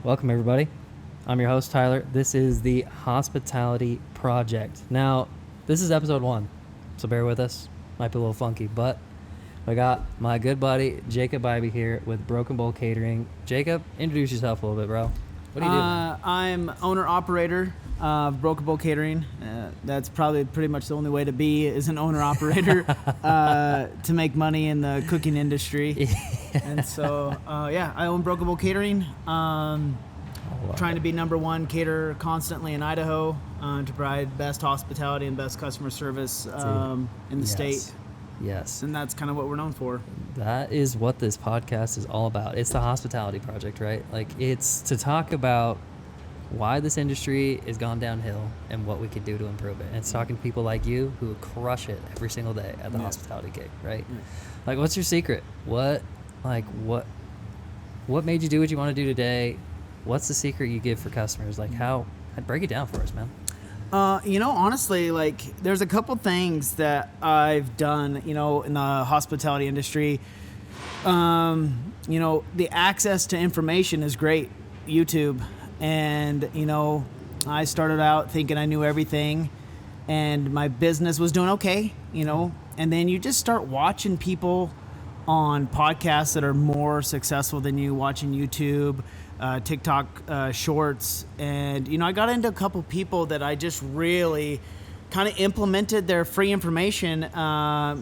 Welcome, everybody. I'm your host, Tyler. This is the Hospitality Project. Now, this is episode 1, so bear with us. Might be a little funky, but I got my good buddy, Jacob Bybee here with Broken Bowl Catering. Jacob, introduce yourself a little bit, bro. What do you do? I'm owner-operator of Broken Bowl Catering. That's probably pretty much the only way to be is an owner-operator to make money in the cooking industry. And so, I own Broken Bowl Catering. Trying to be number one caterer constantly in Idaho to provide best hospitality and best customer service in the state. Yes. And that's kind of what we're known for. That is what this podcast is all about. It's the Hospitality Project, right? Like, it's to talk about why this industry has gone downhill and what we could do to improve it. And it's talking to people like you who crush it every single day at the hospitality gig, right? Yeah. Like, what's your secret? What made you do what you want to do today? What's the secret you give for customers? Like, how? Break it down for us, man. Honestly, like, there's a couple things that I've done, in the hospitality industry. The access to information is great. YouTube. And, I started out thinking I knew everything and my business was doing okay, and then you just start watching people on podcasts that are more successful than you, watching YouTube, TikTok shorts. And, I got into a couple people that I just really kind of implemented their free information.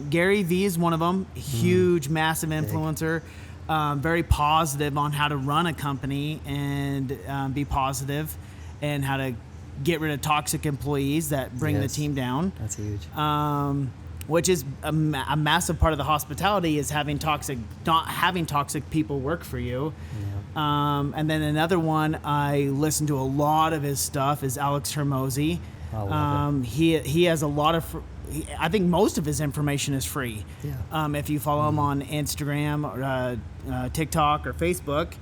Gary Vee is one of them, huge, massive influencer, very positive on how to run a company and be positive and how to get rid of toxic employees that bring the team down. That's huge. Which is a massive part of the hospitality is not having toxic people work for you. Yeah. And then another one I listen to a lot of his stuff is Alex Hermosi. I love it. He has a lot of. I think most of his information is free. Yeah. If you follow him on Instagram or TikTok or Facebook,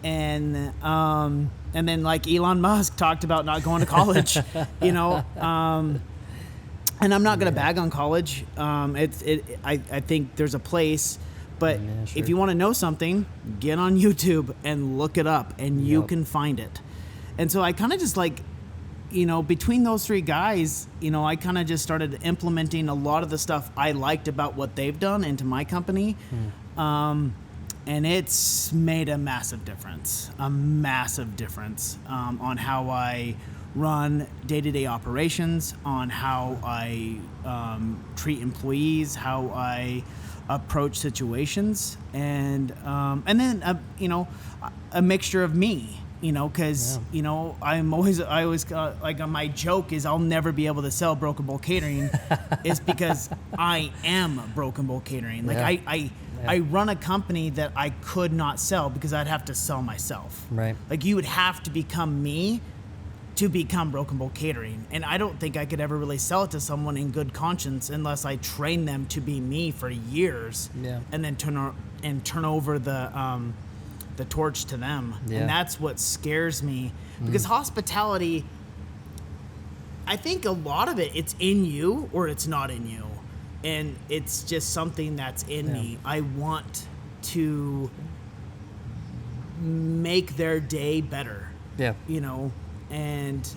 and then like Elon Musk talked about not going to college, And I'm not going to bag on college. I think there's a place, but if you want to know something, get on YouTube and look it up, and you can find it. And so I kind of just between those three guys, I kind of just started implementing a lot of the stuff I liked about what they've done into my company. And it's made a massive difference on how I run day-to-day operations, on how I treat employees, how I approach situations, and then a mixture of me, because I always my joke is I'll never be able to sell Broken Bowl Catering, is because I am Broken Bowl Catering. I run a company that I could not sell because I'd have to sell myself. Right. Like, you would have to become me to become Broken Bowl Catering. And I don't think I could ever really sell it to someone in good conscience unless I train them to be me for years, and then turn over the torch to them. Yeah. And that's what scares me, because hospitality, I think a lot of it's in you or it's not in you. And it's just something that's in me. I want to make their day better. Yeah. And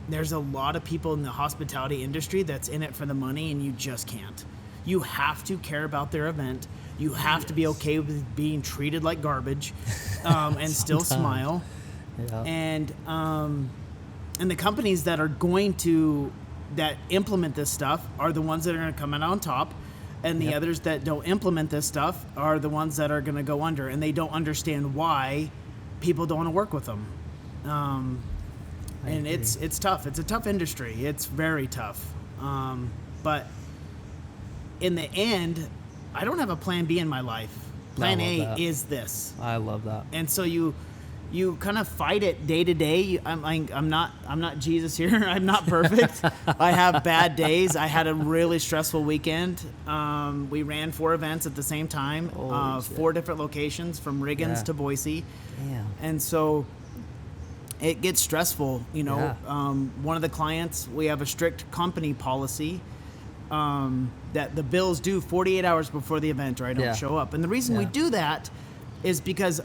there's a lot of people in the hospitality industry that's in it for the money, and you just can't. You have to care about their event. You have to be okay with being treated like garbage, and still smile. Yeah. And the companies that are that implement this stuff are the ones that are going to come out on top, and the others that don't implement this stuff are the ones that are going to go under, and they don't understand why people don't want to work with them. And it's tough. It's a tough industry. It's very tough. But in the end, I don't have a plan B in my life. Plan A is this. I love that. And so you kind of fight it day to day. I'm not Jesus here. I'm not perfect. I have bad days. I had a really stressful weekend. We ran 4 events at the same time, 4 different locations from Riggins to Boise. Damn. And so it gets stressful, One of the clients, we have a strict company policy that the bills due 48 hours before the event, or I don't show up. And the reason we do that is because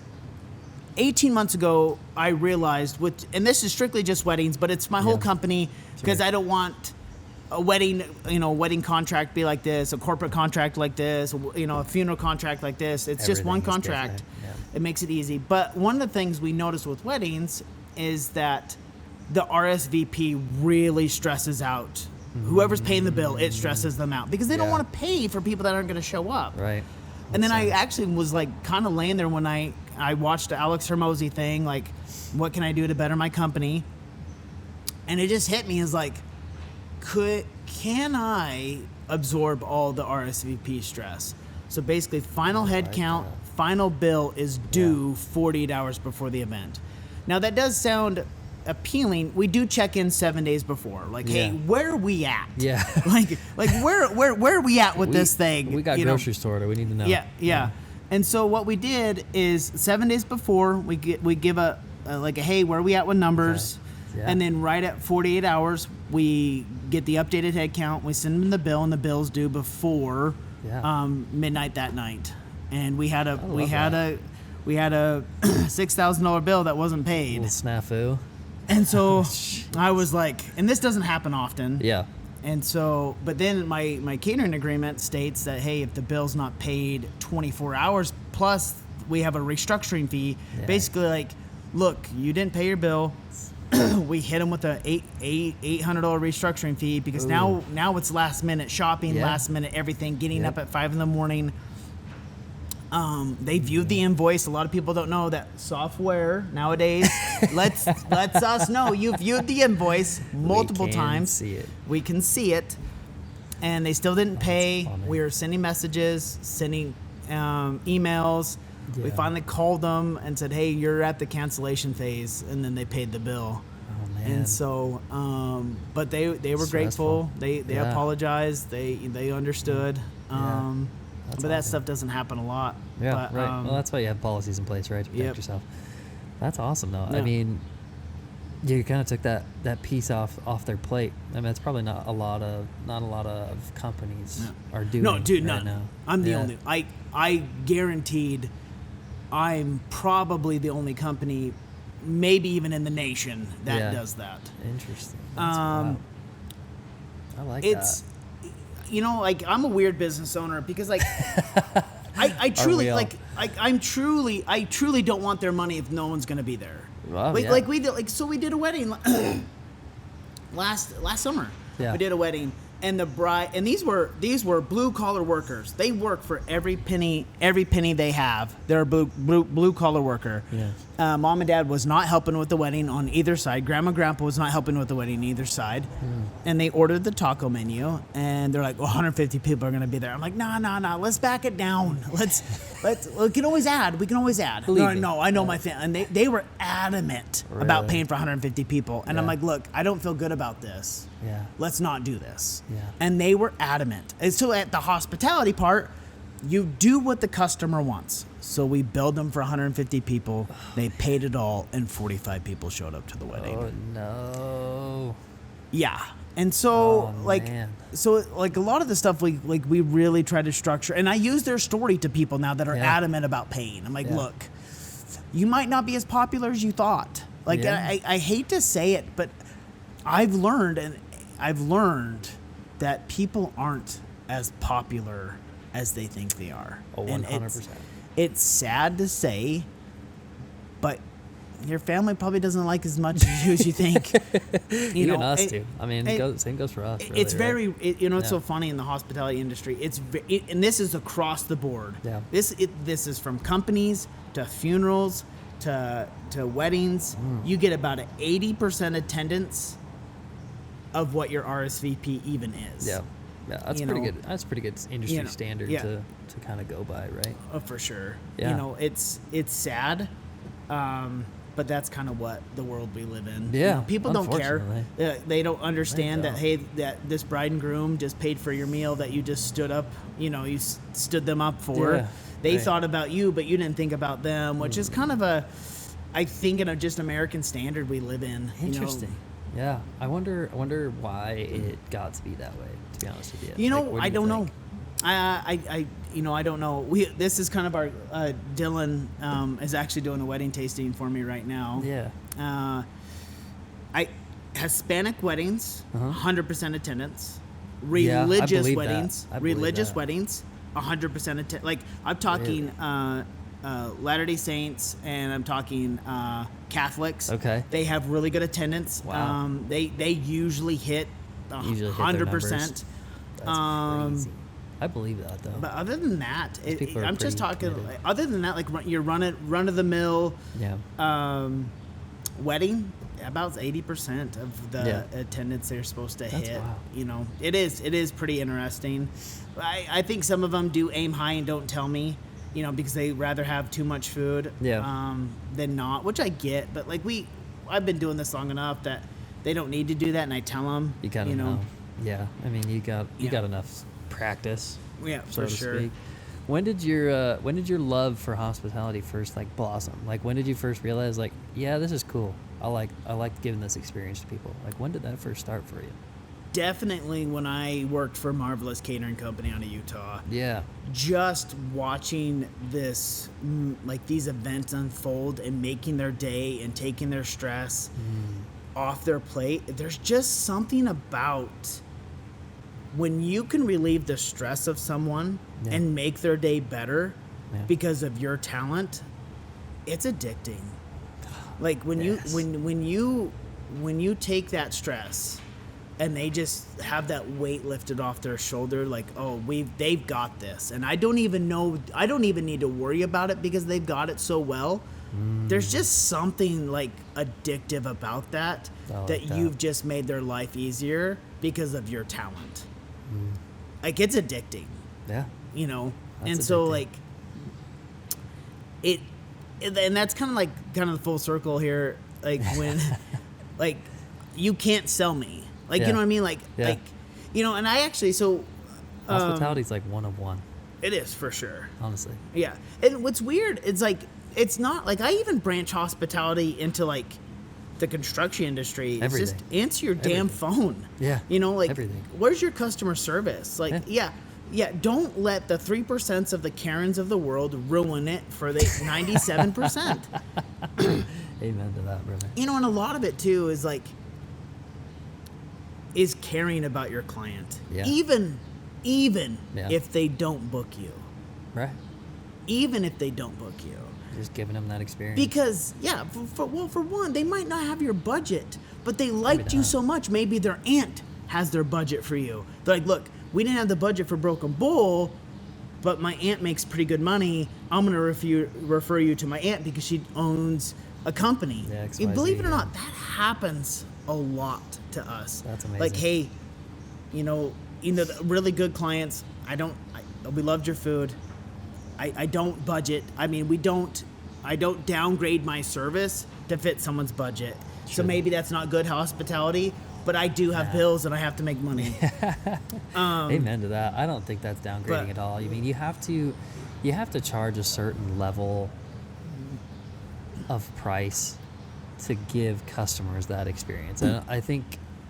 18 months ago, I realized, and this is strictly just weddings, but it's my whole company, because I don't want a wedding, wedding contract be like this, a corporate contract like this, a funeral contract like this. It's just one contract. Yeah. It makes it easy. But one of the things we noticed with weddings is that the RSVP really stresses out whoever's paying the bill. It stresses them out because they don't want to pay for people that aren't going to show up. Right. And then I actually was like kind of laying there when I watched the Alex Hermosi thing, like, what can I do to better my company? And it just hit me as like, can I absorb all the RSVP stress? So basically, final head count, final bill is due 48 hours before the event. Now that does sound appealing. We do check in 7 days before. Like, hey, where are we at? Yeah. like where are we at with this thing? We got grocery store order. We need to know. Yeah. And so what we did is 7 days before we give a hey, where are we at with numbers? Okay. Yeah. And then right at 48 hours we get the updated head count. We send them the bill, and the bill's due before midnight that night. And we had a $6,000 bill that wasn't paid. A little snafu. And so I was like, and this doesn't happen often. Yeah. And so, but then my catering agreement states that, hey, if the bill's not paid 24 hours plus, we have a restructuring fee. Yeah. Basically, like, look, you didn't pay your bill. We hit them with a $800 restructuring fee because now it's last minute shopping, last minute everything, getting up at 5 a.m. They viewed the invoice. A lot of people don't know that software nowadays lets us know you viewed the invoice multiple times. We can see it, and they still didn't pay. Funny. We were sending messages, sending emails. Yeah. We finally called them and said, "Hey, you're at the cancellation phase," and then they paid the bill. Oh man! And so, but they were grateful. They apologized. They understood. But that stuff doesn't happen a lot. Yeah, but, right. Well, that's why you have policies in place, right, to protect yourself. That's awesome, though. Yeah. I mean, you kind of took that piece off their plate. I mean, it's probably not a lot of companies are doing. No, dude, right none. Now. I'm the only. I guaranteed. I'm probably the only company, maybe even in the nation, that does that. Interesting. That's wild. I like that. Like, I'm a weird business owner because, like, I truly I truly don't want their money if no one's gonna be there. Wow, like we did a wedding last summer. Yeah. We did a wedding, and the bride, and these were blue collar workers. They work for every penny they have. They're a blue collar worker. Yeah. Mom and dad was not helping with the wedding on either side. Grandma and grandpa was not helping with the wedding on either side. And they ordered the taco menu, and they're like, 150 people are going to be there. I'm like, no, let's back it down. We can always add. No, I know my family. And they were adamant about paying for 150 people. And I'm like, look, I don't feel good about this. Yeah. Let's not do this. Yeah. And they were adamant. And so at the hospitality part, you do what the customer wants. So we billed them for 150 people. They paid it all, and 45 people showed up to the wedding. Oh no. Yeah. And so a lot of the stuff we really try to structure, and I use their story to people now that are adamant about paying. I'm like, look, you might not be as popular as you thought. Like, I hate to say it, but I've learned that people aren't as popular as they think they are. Oh, 100%. It's sad to say, but your family probably doesn't like as much as you as you think. Even us too. I mean, same goes for us. Really, it's very, it's so funny in the hospitality industry. And this is across the board. Yeah. This is from companies to funerals to weddings. You get about an 80% attendance of what your RSVP even is. Yeah. Yeah, that's pretty good. That's pretty good industry standard to kind of go by, right? Oh, for sure. Yeah. It's sad, but that's kind of what the world we live in. Yeah. People don't care. They don't understand that this bride and groom just paid for your meal that you just stood up. You stood them up for. Yeah. They thought about you, but you didn't think about them, which is kind of I think, in a just American standard we live in. Interesting. Yeah, I wonder why it got to be that way. To be honest with you, I don't know. I don't know. This is kind of our Dylan is actually doing a wedding tasting for me right now. Yeah. Hispanic weddings, 100% attendance. Yeah, Religious I weddings, believe that. weddings, 100% attendance. Like I'm talking Latter-day Saints, and I'm talking Catholics. Okay. They have really good attendance. Wow. They usually hit 100%. That's crazy. I believe that though. But other than that, people are I'm just pretty talking. committed. Other than that, like your run of the mill Yeah. wedding, about 80% of the attendance they're supposed to That's hit. wild. You know, it is pretty interesting. I think some of them do aim high and don't tell me, you know, because they rather have too much food than not, which I get. But like I've been doing this long enough that they don't need to do that, and I tell them. You gotta know. Yeah. I mean, you got enough practice. Yeah, so for to sure. speak. When did your love for hospitality first like blossom? Like when did you first realize like, yeah, this is cool. I like giving this experience to people. Like when did that first start for you? Definitely when I worked for Marvelous Catering Company out of Utah. Yeah. Just watching this, like these events unfold and making their day and taking their stress off their plate. There's just something about when you can relieve the stress of someone and make their day better because of your talent. It's addicting. Like when you take that stress and they just have that weight lifted off their shoulder, like, oh, they've got this, and I don't even need to worry about it because they've got it so well. There's just something like addictive about that you've just made their life easier because of your talent. Like it's addicting. Yeah. You know, That's and so addicting. like and that's kind of the full circle here. Like when, like you can't sell me. Like, you know what I mean? Like, you know, and I actually, hospitality's like one of one. It is for sure. Honestly. Yeah. And what's weird, it's like, it's not like I even branch hospitality into like the construction industry. Everything. It's just answer your damn phone. Yeah. You know, like, everything. Where's your customer service? Like, yeah, don't let the 3% of the Karens of the world ruin it for the 97%. Amen to that, brother. You know, and a lot of it too is like, is caring about your client. Yeah. Even if they don't book you. Right. Even if they don't book you. Just giving them that experience. Because, for one, they might not have your budget, but they liked you so much. Maybe their aunt has their budget for you. They're like, look, we didn't have the budget for Broken Bowl, but my aunt makes pretty good money. I'm going to refer you to my aunt because she owns a company. Yeah, And believe it or not, that happens a lot to us. That's amazing. Like, hey, the really good clients, we loved your food. I don't budget. I mean, I don't downgrade my service to fit someone's budget. Sure. So maybe that's not good hospitality, but I do have bills and I have to make money. Amen to that. I don't think that's downgrading at all. I mean, you have to charge a certain level of price to give customers that experience. And I think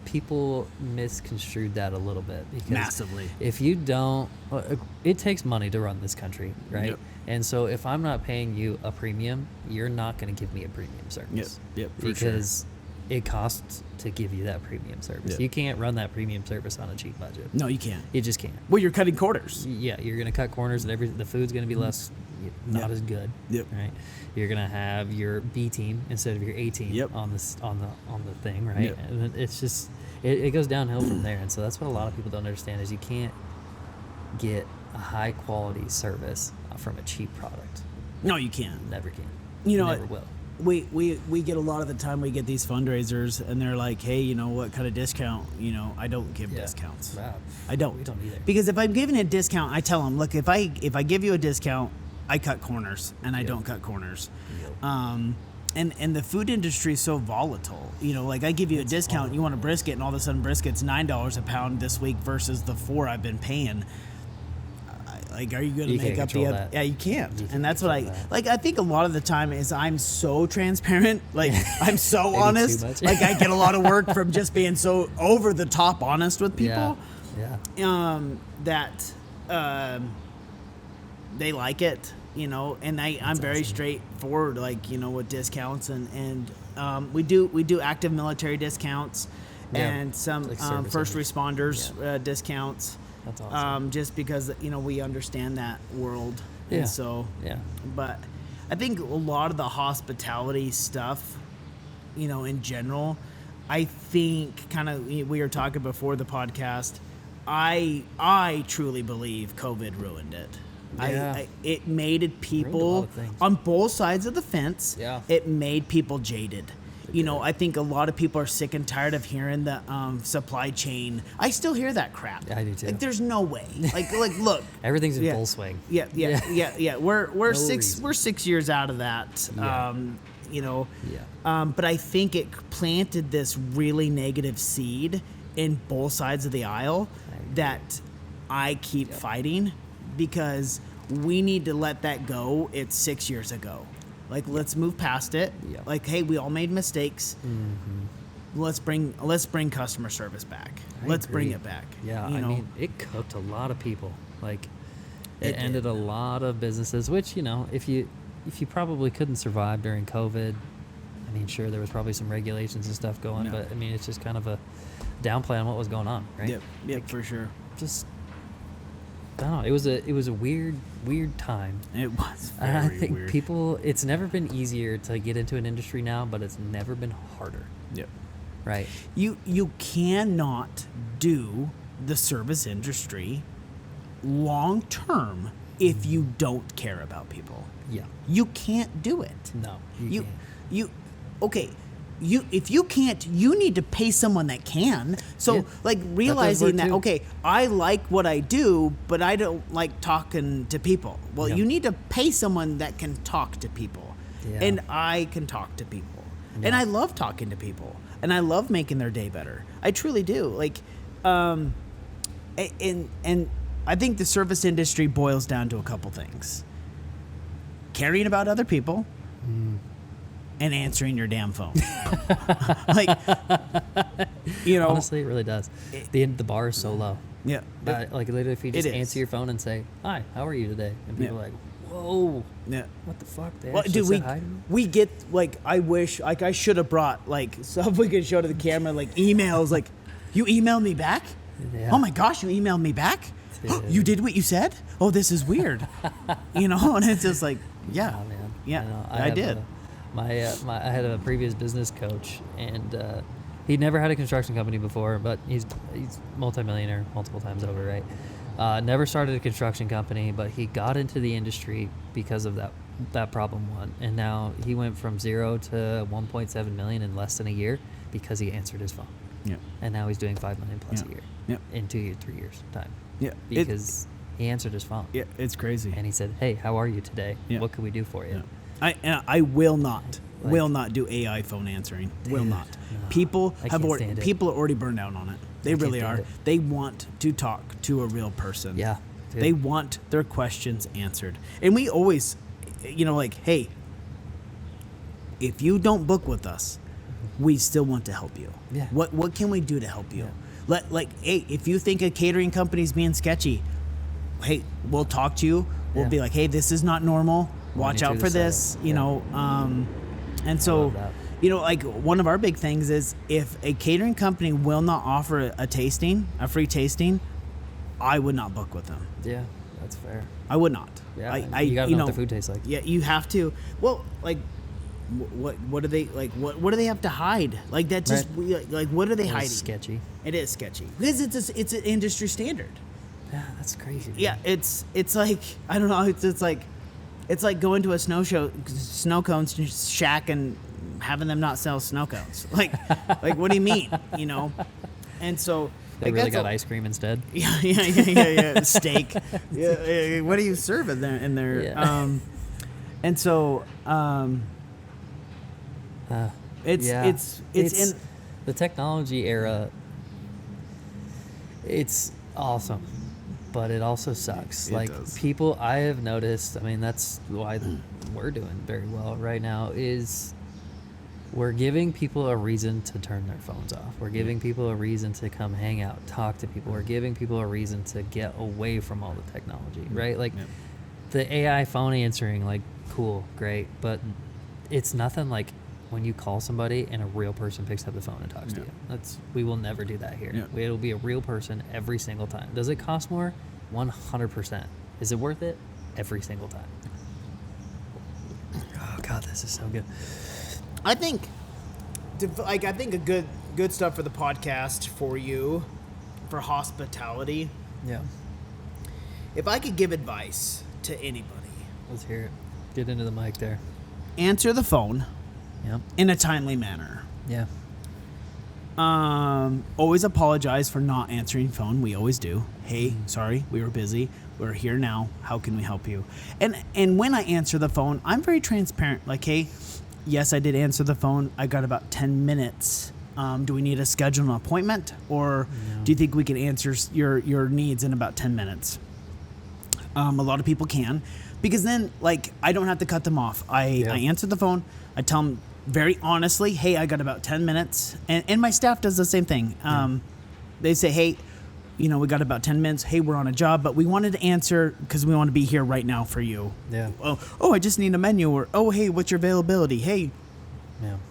people misconstrued that a little bit because massively. If you don't, it takes money to run this country, right? Yep. And so if I'm not paying you a premium, you're not going to give me a premium service. Yep, because it costs to give you that premium service. Yep. You can't run that premium service on a cheap budget. No, you can't. You just can't. Well, you're cutting corners. Yeah, you're going to cut corners, and the food's going to be not as good. Yep. Right. You're going to have your B team instead of your A team on the thing, right? Yep. And it's just it goes downhill from there. And so that's what a lot of people don't understand is you can't get a high quality service from a cheap product. No, you can't. Never can. You know, never will. We get a lot of the time we get these fundraisers and they're like, hey, what kind of discount? I don't give discounts. Wow. I don't. We don't either. Because if I'm giving a discount, I tell them, look, if I give you a discount, I cut corners and I don't cut corners. Yep. And the food industry is so volatile. Like I give you a discount, you want a brisket, and all of a sudden brisket's $9 a pound this week versus the $4 I've been paying. Like, are you going to make up the other? Yeah, you can't. And that's what I think a lot of the time is I'm so transparent. Like, I'm so honest. Like, I get a lot of work from just being so over the top honest with people. Yeah. That they like it, and I'm very awesome. straightforward, like, with discounts and we do active military discounts and some like service first members. responders discounts. That's awesome. Just because we understand that world. Yeah. And so Yeah. but I think a lot of the hospitality stuff, in general, I think kind of, we were talking before the podcast, I truly believe COVID ruined it. Yeah. It made it Ruined a lot people of things. on both sides of the fence. Yeah. It made people jaded. I think a lot of people are sick and tired of hearing the supply chain. I still hear that crap. Yeah, I do too. Like, there's no way. Like look. Everything's in Yeah. full swing. Yeah. We're No 6 reason. we're 6 years out of that. Yeah. But I think it planted this really negative seed in both sides of the aisle that I keep fighting, because we need to let that go. It's 6 years ago. Like, let's move past it. Yeah. Like, hey, we all made mistakes. Mm-hmm. Let's bring customer service back. Let's bring it back. Yeah, I mean, it cooked a lot of people. Like, it It ended did. a lot of businesses. Which, if you probably couldn't survive during COVID, I mean, sure, there was probably some regulations and stuff going, No. but I mean, it's just kind of a downplay on what was going on, right? Yep, for sure. Just, I don't know. It was a weird time. It was And I very think weird. people, it's never been easier to get into an industry now, but it's never been harder, Yep. right? You cannot do the service industry long term if you don't care about people. Yeah. You can't do it. No, you can't. Okay. If you can't, you need to pay someone that can. So, Yeah, like, that does realizing work that, too. okay, I like what I do, but I don't like talking to people. Well, Yeah. you need to pay someone that can talk to people. Yeah. And I can talk to people. Yeah. And I love talking to people. And I love making their day better. I truly do. Like, and I think the service industry boils down to a couple things: caring about other people, and answering your damn phone. Like, Honestly, it really does. The bar is so low. yeah. Like, literally, if you just It is. answer your phone and say, "Hi, how are you today?" and people Yeah. are like, "Whoa, Yeah. what the fuck?" They Well, actually dude, said hi to me? we get, like, I wish, like, I should have brought, like, stuff we could show to the camera, like emails, like, you emailed me back? Yeah. Oh my gosh, you emailed me back? Dude. You did what you said? Oh, this is weird. And it's just like, yeah. Oh, man. Yeah, know. I have did. I had a previous business coach, and he'd never had a construction company before, but he's multimillionaire multiple times over, right? Never started a construction company, but he got into the industry because of that problem one, and now he went from 0 to 1.7 million in less than a year because he answered his phone. Yeah. And now he's doing 5 million plus Yeah. a year Yeah. in 2 years, 3 years time. Yeah. Because he answered his phone. Yeah, it's crazy. And he said, "Hey, how are you today? Yeah. What can we do for you?" Yeah. I will not Like- do AI phone answering. Will Dude, not. no. People I have can't stand it. people are already burned out on it. They I can't really stand are. it. They want to talk to a real person. Yeah. dude. They want their questions answered. And we always, like, hey, if you don't book with us, we still want to help you. Yeah. What can we do to help you? Yeah. Hey, if you think a catering company's being sketchy, hey, we'll talk to you. We'll Yeah. be like, hey, this is not normal. Watch you out through for the this, setup. Yeah. And so, love that. like, one of our big things is, if a catering company will not offer a free tasting, I would not book with them. Yeah, that's fair. I would not. Yeah, you gotta know what the food tastes like. Yeah, you have to. Well, like, what do they like? What do they have to hide? Like, that just like what are they It was hiding? sketchy. It is sketchy because it's an industry standard. Yeah, that's crazy. Man. Yeah, it's like, I don't know. It's like going to a snow cone shack and having them not sell snow cones. Like what do you mean? And so. They like, really that's got ice cream instead. Yeah. Steak. Yeah. What do you serve in there? Yeah. And so, it's Yeah. in. the technology era. It's awesome, but it also sucks. It Like, does. people, I have noticed. I mean, that's why we're doing very well right now. Is we're giving people a reason to turn their phones off. We're giving people a reason to come hang out, talk to people. We're giving people a reason to get away from all the technology, right? Like the AI phone answering, like, cool, great, but it's nothing like when you call somebody and a real person picks up the phone and talks to you. We will never do that here. It'll be a real person every single time. Does it cost more? 100%. Is it worth it? Every single time. Oh God, this is so good. I think a good stuff for the podcast for you, for hospitality. Yeah. If I could give advice to anybody, let's hear it. Get into the mic there. Answer the phone. Yep. In a timely manner. Yeah. Always apologize for not answering phone. We always do. Hey, sorry, we were busy. We're here now. How can we help you? And when I answer the phone, I'm very transparent. Like, hey, yes, I did answer the phone. I got about 10 minutes. Do we need to schedule an appointment, or do you think we can answer your needs in about 10 minutes? A lot of people can, because then, like, I don't have to cut them off. I answer the phone. I tell them very honestly, hey, I got about 10 minutes. And my staff does the same thing. They say, hey, we got about 10 minutes. Hey, we're on a job, but we wanted to answer because we want to be here right now for you. Yeah. Oh, I just need a menu. Or, oh, hey, what's your availability? Hey,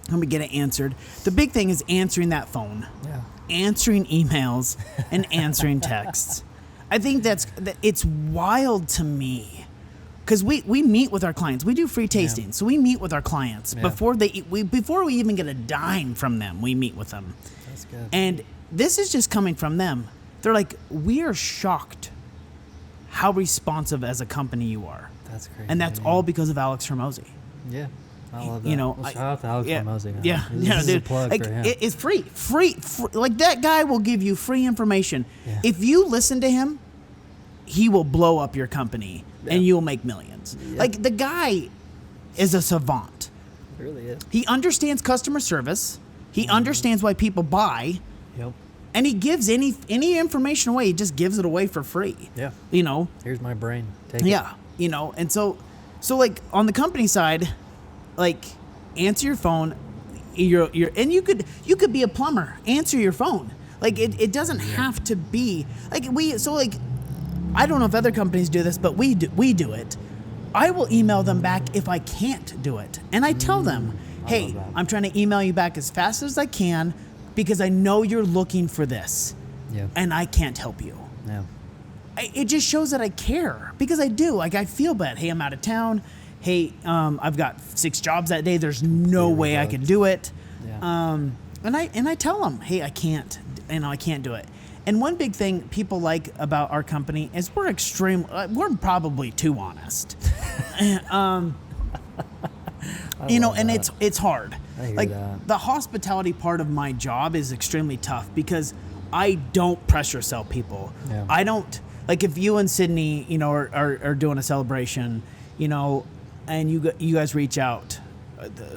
let me get it answered. The big thing is answering that phone. Yeah. Answering emails and answering texts. I think it's wild to me. Because we meet with our clients. We do free tasting. So we meet with our clients before we even get a dime from them. We meet with them. That's good. And this is just coming from them. They're like, we are shocked how responsive as a company you are. That's crazy. And that's all because of Alex Hormozy. Yeah. I love that. Well, shout out to Alex Hormozy. Yeah. This is a plug like, for him. It's free. Like, that guy will give you free information. Yeah. If you listen to him, he will blow up your company. And you'll make millions. Yeah. Like, the guy is a savant. He really is. He understands customer service. He understands why people buy. Yep. And he gives any information away. He just gives it away for free. Yeah. Here's my brain. Take it. Yeah. And so like, on the company side, like, answer your phone. And you could be a plumber. Answer your phone. Like, it doesn't have to be like I don't know if other companies do this, but we do it. I will email them back if I can't do it. And I tell them, hey, I'm trying to email you back as fast as I can because I know you're looking for this. Yeah. And I can't help you. Yeah. It just shows that I care, because I do. Like, I feel bad. Hey, I'm out of town. Hey, I've got 6 jobs that day. There's no way I can do it. Yeah. And I tell them, hey, I can't. I can't do it. And one big thing people like about our company is we're probably too honest. And it's hard. Like, the hospitality part of my job is extremely tough because I don't pressure sell people. Yeah. I don't, like, if you and Sydney, are doing a celebration, and you guys reach out,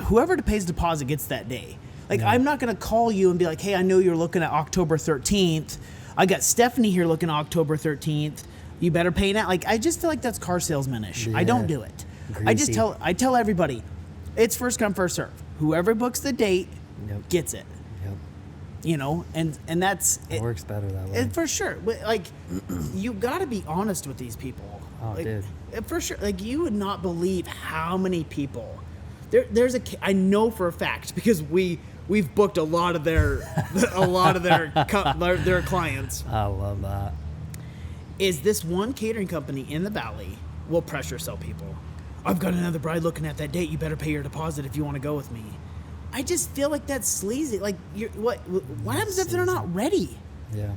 whoever pays deposit gets that day. Like, I'm not going to call you and be like, hey, I know you're looking at October 13th. I got Stephanie here looking October 13th. You better pay now. Like, I just feel like that's car salesman-ish. Yeah. I don't do it. Greasy. I tell everybody, it's first come, first serve. Whoever books the date gets it. Yep. And that's... It works better that way. For sure. Like, you got to be honest with these people. Oh, like, dude. For sure. Like, you would not believe how many people... I know for a fact, because we've booked a lot of their their clients. I love that. Is this one catering company in the valley will pressure sell people? I've got another bride looking at that date. You better pay your deposit if you want to go with me. I just feel like that's sleazy. Like, what happens if they're not ready? Yeah.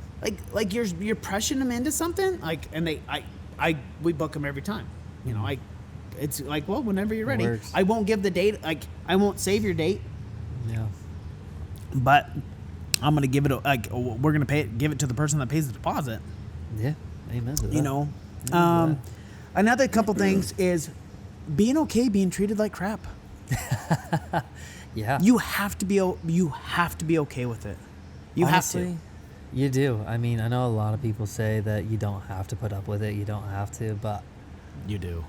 Like you're pressuring them into something. Like, and we book them every time. It's like, well, whenever you're ready. I won't give the date. Like, I won't save your date. Yeah. But I'm gonna give it. We're gonna give it to the person that pays the deposit. Yeah. Amen to that. Another couple things is being treated like crap. Yeah. You have to be okay with it. Honestly, have to. You do. I mean, I know a lot of people say that you don't have to put up with it. You don't have to, but you do.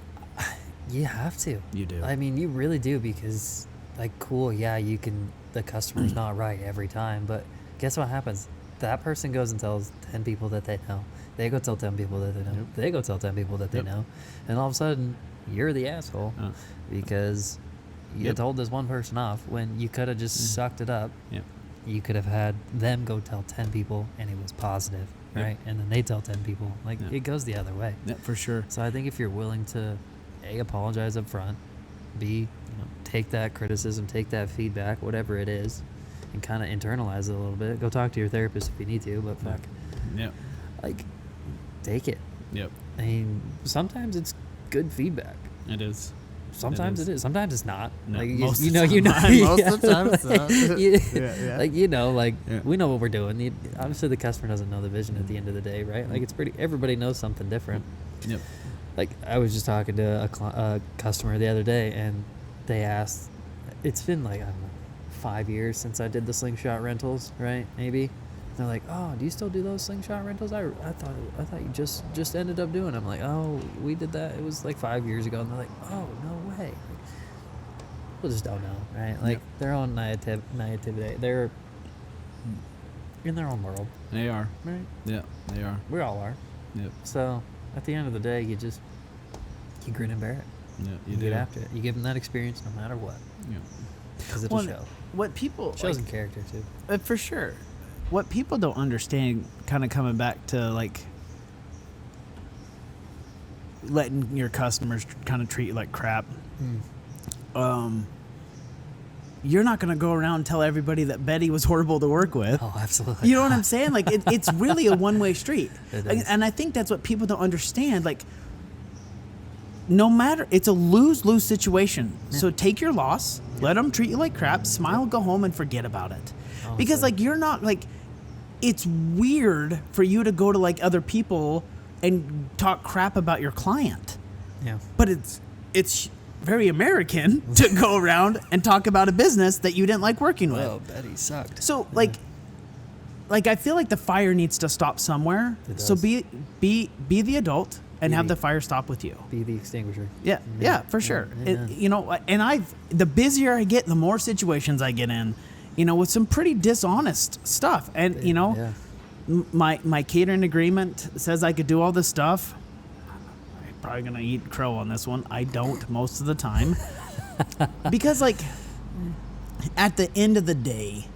You have to. You do. I mean, you really do, because like, cool, yeah, the customer's not right every time, but guess what happens? That person goes and tells 10 people that they know. They go tell 10 people that they know. Yep. They go tell 10 people that they know. And all of a sudden, you're the asshole because you told this one person off when you could have just sucked it up. Yep. You could have had them go tell 10 people and it was positive, right? And then they tell 10 people. Like, it goes the other way. Yeah, for sure. So I think if you're willing to, A, apologize up front, B, take that criticism, take that feedback, whatever it is, and kind of internalize it a little bit. Go talk to your therapist if you need to, but fuck. Yeah. Like, take it. Yep. I mean, sometimes it's good feedback. It is. Sometimes it is. Sometimes it's not. No, like, most you know. Most of the time it's not. Like, we know what we're doing. Obviously, the customer doesn't know the vision at the end of the day, right? Like, everybody knows something different. Yep. Like, I was just talking to a customer the other day, and they asked, it's been like, I don't know, 5 years since I did the slingshot rentals, right? Maybe. They're like, oh, do you still do those slingshot rentals? I thought you just ended up doing them. I'm like, oh, we did that. It was like 5 years ago. And they're like, oh, no way. People just don't know, right? Like, their own naivety. They're in their own world. They are. Right? Yeah, they are. We all are. Yep. So, at the end of the day, you grin and bear it. Yeah, you get after it. You give them that experience no matter what. Yeah. Because it'll show. What people... Shows in character, too. For sure. What people don't understand, kind of coming back to, like, letting your customers kind of treat you like crap. You're not going to go around and tell everybody that Betty was horrible to work with. Oh, absolutely. You know what I'm saying? Like, it's really a one-way street. It is. And I think that's what people don't understand. Like, no matter, it's a lose-lose situation. Yeah. So take your loss, let them treat you like crap, smile, go home, and forget about it. Honestly. Because, like, you're not, like, it's weird for you to go to, like, other people and talk crap about your client. Yeah. But it's very American to go around and talk about a business that you didn't like working with. Oh, Betty sucked. So, like I feel like the fire needs to stop somewhere. So be the adult and have the fire stop with you. Be the extinguisher. Yeah, for sure. And the busier I get, the more situations I get in, with some pretty dishonest stuff. And, my catering agreement says I could do all this stuff. I'm probably going to eat crow on this one. I don't most of the time. Because, like, at the end of the day...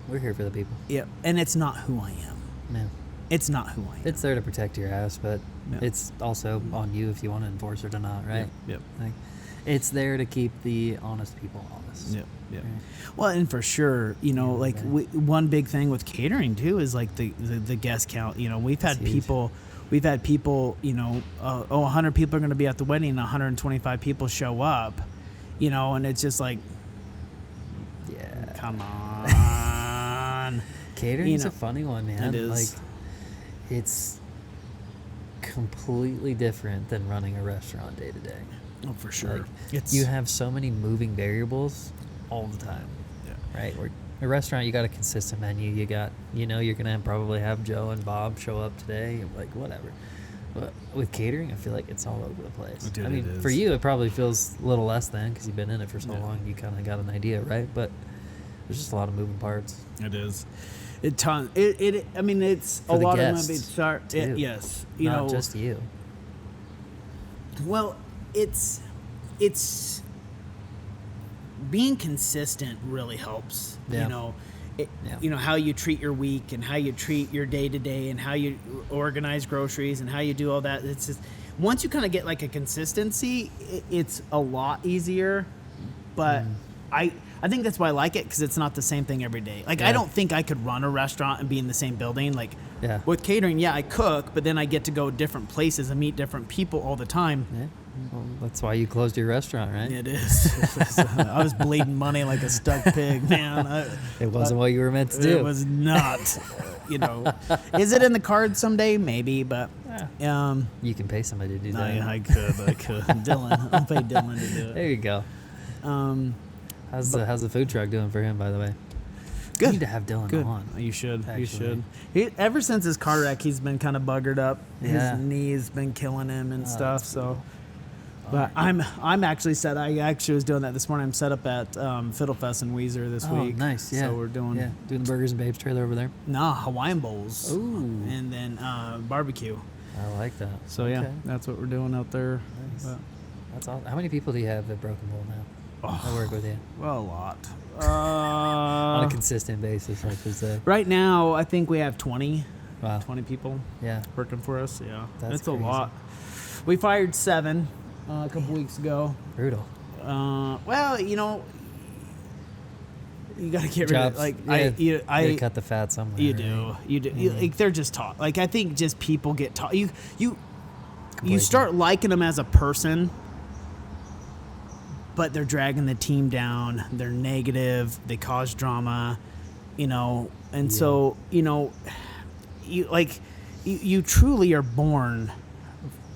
We're here for the people. Yeah, and it's not who I am. Yeah. It's not who I am. It's there to protect your ass, but it's also on you if you want to enforce it or not, right? Yep. Like, it's there to keep the honest people honest. Yep. Right? Well, and for sure, one big thing with catering too is like the guest count. We've had people, 100 people are going to be at the wedding, and 125 people show up, and it's just like, come on. Catering is a funny one, man. It is. Like, it's completely different than running a restaurant day to day. Oh, for sure. Like, you have so many moving variables all the time. Yeah. Right? A restaurant, you got a consistent menu. You got, you're going to probably have Joe and Bob show up today. Like, whatever. But with catering, I feel like it's all over the place. Dude, I mean, for you, it probably feels a little less than because you've been in it for so long. You kind of got an idea, right? But there's just a lot of moving parts. It is. It's a lot of moving parts. Yes. Not just you. Well, it's being consistent really helps. Yeah. How you treat your week and how you treat your day to day and how you organize groceries and how you do all that. It's just once you kind of get like a consistency, it's a lot easier. But I think that's why I like it, because it's not the same thing every day. Like, I don't think I could run a restaurant and be in the same building. Like, with catering, I cook, but then I get to go different places and meet different people all the time. Yeah. Well, that's why you closed your restaurant, right? It is. I was bleeding money like a stuck pig, man. It wasn't what you were meant to do. It was not. Is it in the cards someday? Maybe, but you can pay somebody to do that. I could. Dylan, I'll pay Dylan to do it. There you go. How's the food truck doing for him, by the way? Good. You need to have Dylan on. You should. Actually. You should. Ever since his car wreck, he's been kind of buggered up. His knee's been killing him and stuff. So, But I'm actually set. I actually was doing that this morning. I'm set up at Fiddlefest and Weezer this week. Oh, nice. Yeah. So we're doing the Burgers and Babes trailer over there. No, Hawaiian bowls. Ooh. And then barbecue. I like that. So yeah, that's what we're doing out there. Nice. But, That's awesome. How many people do you have at Broken Bowl now? I work with you. well, a lot. On a consistent basis, I should say. Right now, I think we have 20. Wow. 20 people. Yeah. Working for us. Yeah. That's a crazy. lot. We fired 7 a couple weeks ago. Brutal. Well, you got to get rid of it. Like you cut the fat somewhere. You do. You do. Mm-hmm. Like they're just taught. Like I think just people get taught. You start liking them as a person, but they're dragging the team down. They're negative. They cause drama, and so you truly are born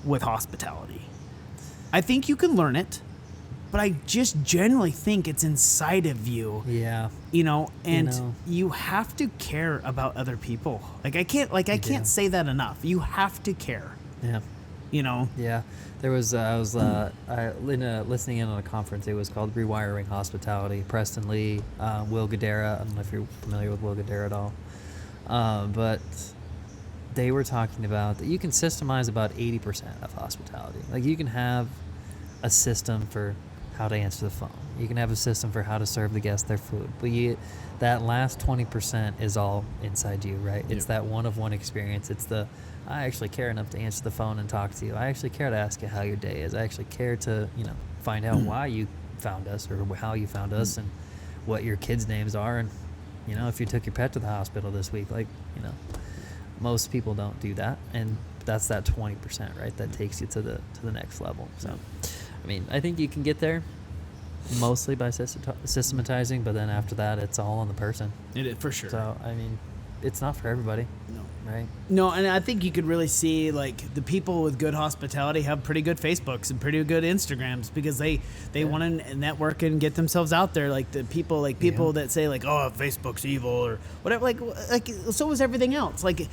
with hospitality. I think you can learn it, but I just generally think it's inside of you. Yeah. You have to care about other people. Like I can't say that enough. You have to care. Yeah. Yeah, there was I was listening in on a conference. It was called Rewiring Hospitality. Preston Lee, Will Guidara. I don't know if you're familiar with Will Guidara at all, but they were talking about that you can systemize about 80% of hospitality. Like you can have a system for how to answer the phone. You can have a system for how to serve the guests their food. But that last 20% is all inside you, right? It's that one-of-one experience. It's I actually care enough to answer the phone and talk to you. I actually care to ask you how your day is. I actually care to, find out why you found us or how you found us and what your kids' names are. And, if you took your pet to the hospital this week, most people don't do that. And that's that 20%, right? That takes you to the next level. So, I think you can get there mostly by systematizing, but then after that, it's all on the person. It is, for sure. So, it's not for everybody. No. Right? No, and I think you could really see, the people with good hospitality have pretty good Facebooks and pretty good Instagrams because they want to network and get themselves out there. Like, the people, that say, oh, Facebook's evil or whatever. Like so is everything else. Like,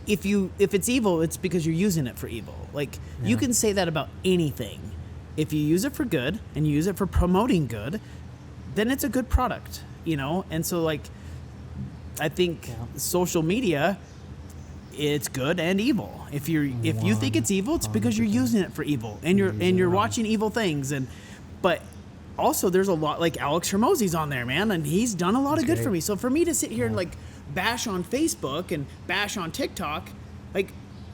if it's evil, it's because you're using it for evil. You can say that about anything. If you use it for good and you use it for promoting good, then it's a good product, And so, I think social media, it's good and evil. If you think it's evil, it's because you're using it for evil and you're watching evil things. But also there's a lot, like Alex Hermosi's on there, man, and he's done a lot of good for me. So for me to sit here and bash on Facebook and bash on TikTok,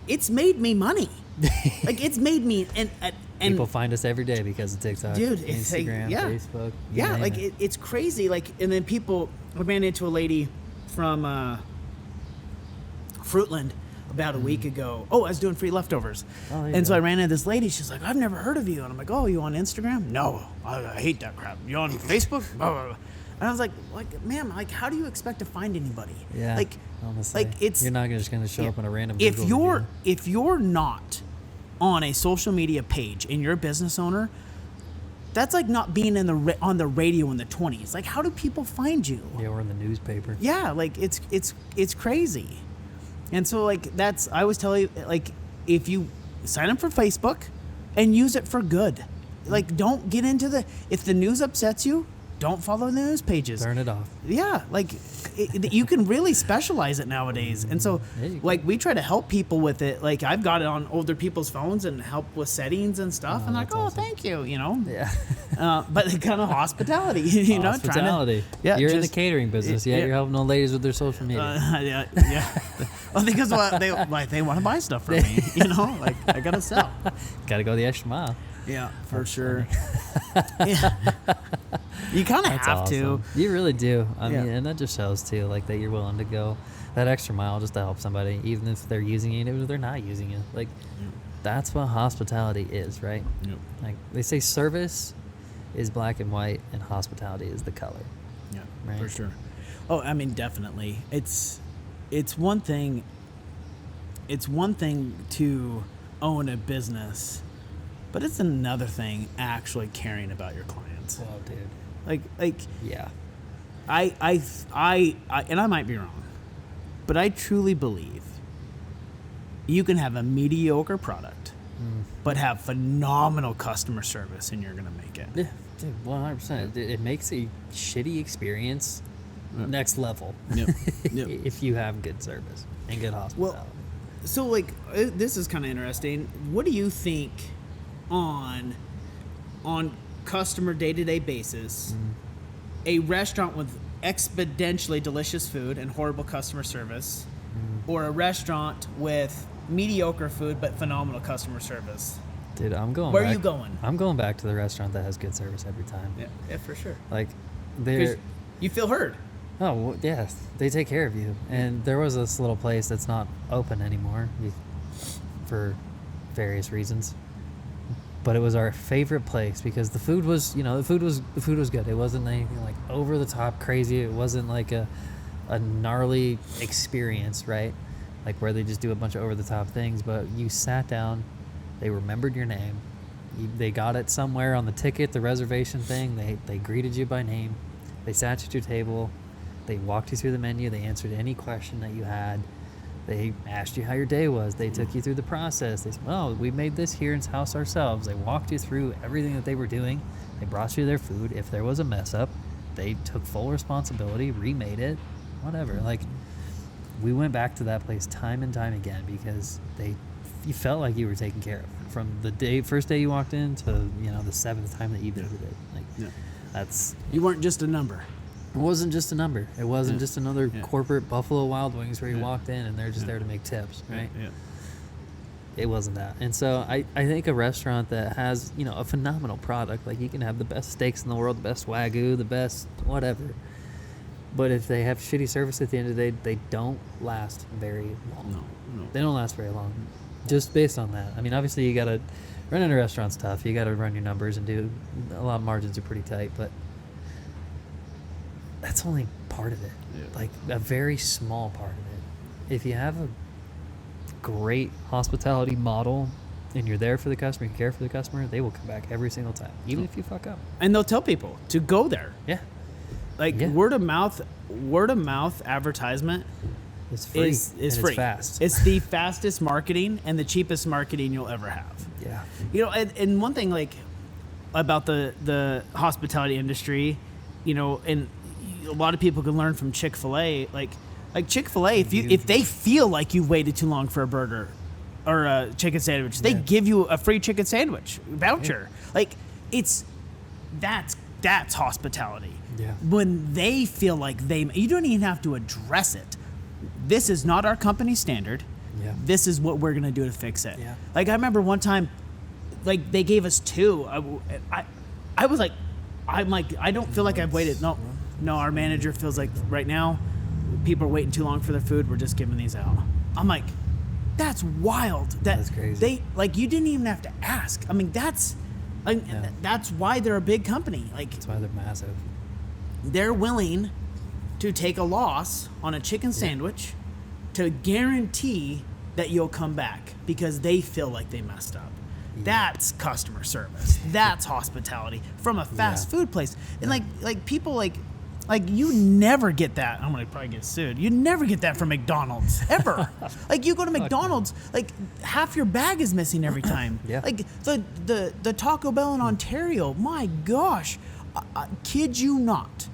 it's made me money. It's made me and people find us every day because of TikTok, dude, Instagram, Facebook. It's crazy. And then I ran into a lady from Fruitland about a week ago. Oh, I was doing free leftovers. So I ran into this lady. She's like, I've never heard of you. And I'm like, oh, you on Instagram? No, I hate that crap. You on Facebook? And I was like, ma'am, how do you expect to find anybody? Yeah, honestly, you're not just going to show up on a random Google if you're not on a social media page and you're a business owner, that's like not being on the radio in the 20s. Like, how do people find you? Yeah, or in the newspaper. Yeah, it's crazy. And so I always tell you, if you sign up for Facebook and use it for good, don't get into if the news upsets you, don't follow the news pages. Turn it off. Yeah, you can really specialize it nowadays. And so, we try to help people with it. I've got it on older people's phones and help with settings and stuff. And awesome. Thank you, Yeah. But kind of hospitality, Hospitality. You're in the catering business. You're helping old ladies with their social media. Yeah. Well, because they want to buy stuff from me, I got to sell. Got to go the extra mile. Yeah, for sure. Yeah. You kind of have awesome. To. You really do. I mean, and that just shows too, that you're willing to go that extra mile just to help somebody, even if they're using it, even if they're not using it. That's what hospitality is, right? Yep. They say service is black and white, and hospitality is the color. Yeah, right? For sure. Oh, I mean, definitely. It's one thing. It's one thing to own a business, but it's another thing actually caring about your clients. Oh, dude. Yeah. I and I might be wrong, but I truly believe you can have a mediocre product but have phenomenal customer service, and you're gonna make it. Yeah, dude, 100%. It makes a shitty experience next level. Yep. Yep. If you have good service and good hospitality. Well, so like this is kind of interesting. What do you think on customer day-to-day basis, a restaurant with exponentially delicious food and horrible customer service, or a restaurant with mediocre food but phenomenal customer service? Dude, I'm going. Where are you going? I'm going back to the restaurant that has good service every time. Yeah, for sure. Like, they're. You feel heard. Oh, well, yeah, they take care of you. And there was this little place that's not open anymore for various reasons. But it was our favorite place because the food was, the food was good. It wasn't anything like over the top crazy. It wasn't like a gnarly experience, right? Like where they just do a bunch of over the top things. But you sat down, they remembered your name. They got it somewhere on the ticket, the reservation thing. They greeted you by name. They sat you at your table. They walked you through the menu. They answered any question that you had. They asked you how your day was. They took you through the process. They said, well, we made this here in house ourselves. They walked you through everything that they were doing. They brought you their food. If there was a mess up, they took full responsibility, remade it, whatever. Like, we went back to that place time and time again because you felt like you were taken care of from the first day you walked in to, the seventh time that you visited. Like, you weren't just a number. It wasn't just a number. It wasn't just another corporate Buffalo Wild Wings where you walked in and they're just there to make tips, right? Yeah. It wasn't that. And so I think a restaurant that has, a phenomenal product, like you can have the best steaks in the world, the best Wagyu, the best whatever. But if they have shitty service at the end of the day, they don't last very long. No. They don't last very long. Just based on that. I mean, obviously you got to, running a restaurant's tough. You got to run your numbers and do, a lot of margins are pretty tight, but that's only part of it. Like a very small part of it. If you have a great hospitality model and you're there for the customer, you care for the customer, they will come back every single time, even if you fuck up. And they'll tell people to go there. Yeah. Like word of mouth advertisement is free. Is free. It's fast. It's the fastest marketing and the cheapest marketing you'll ever have. Yeah. And one thing like about the hospitality industry, and a lot of people can learn from Chick-fil-A. Like Chick-fil-A, if they feel like you've waited too long for a burger or a chicken sandwich, they give you a free chicken sandwich voucher. Yeah. Like that's hospitality. Yeah. When they feel like you don't even have to address it. This is not our company standard. Yeah. This is what we're gonna do to fix it. Yeah. Like I remember one time, like they gave us two. I was like, I don't feel like I've waited. No, our manager feels like right now, people are waiting too long for their food. We're just giving these out. I'm like, that's wild. That's crazy. You didn't even have to ask. I mean, that's why they're a big company. Like, that's why they're massive. They're willing to take a loss on a chicken sandwich to guarantee that you'll come back because they feel like they messed up. Yeah. That's customer service. That's hospitality from a fast food place. And like people like you never get that. I'm gonna probably get sued. You never get that from McDonald's ever. Like you go to McDonald's, like half your bag is missing every time. Yeah. Like the Taco Bell in Ontario. My gosh, I kid you not.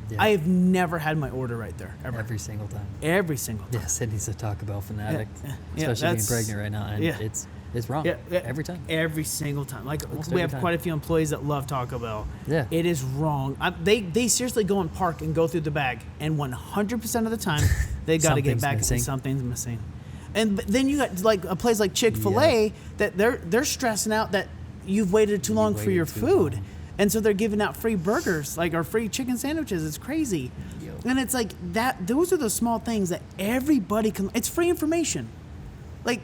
Yeah. I have never had my order right there ever. Every single time. Every single time. Yeah, Sydney's a Taco Bell fanatic, especially being pregnant right now, and it's wrong every time. Every single time. Like almost we have time. quite a few employees that love Taco Bell. Yeah, it is wrong. They seriously go and park and go through the bag, and 100% of the time they got to get back and say something's missing. And then you got like a place like Chick-fil-A that they're stressing out that you've waited too long for your food. And so they're giving out free burgers, or free chicken sandwiches. It's crazy. And it's like that. Those are the small things that everybody can. It's free information. Like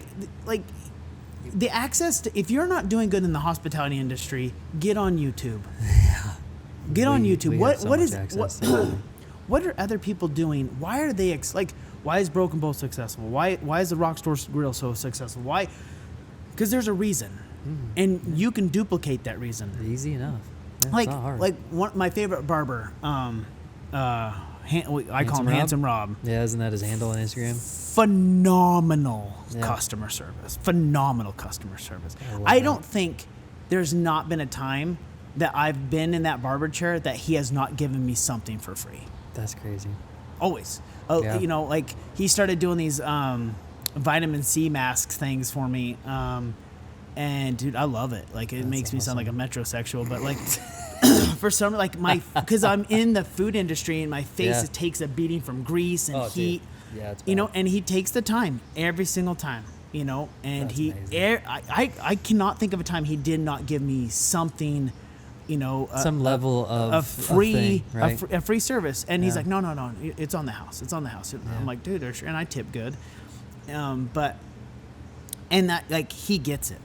the access to. If you're not doing good in the hospitality industry, get on YouTube. Yeah. Get on YouTube. What what are other people doing? Why are they why is Broken Bowl successful? Why is the Rockstore Grill so successful? Why? Because there's a reason, and you can duplicate that reason. Easy enough. Yeah, like it's not hard. like my favorite barber, I call him Handsome Rob. Yeah, isn't that his handle on Instagram? Phenomenal customer service. Phenomenal customer service. I don't think there's not been a time that I've been in that barber chair that he has not given me something for free. That's crazy. Always. You know, like he started doing these vitamin C masks things for me. And dude, I love it. Like it makes me sound like a metrosexual, but like for some, like because I'm in the food industry and my face takes a beating from grease and heat. Dude. Yeah, it's bad. You know, and he takes the time every single time, you know, and I cannot think of a time he did not give me something, you know, some level of free, thing, right? a free service. And he's like, no, it's on the house. It's on the house. I'm like, dude, and I tip good. And that, like, he gets it.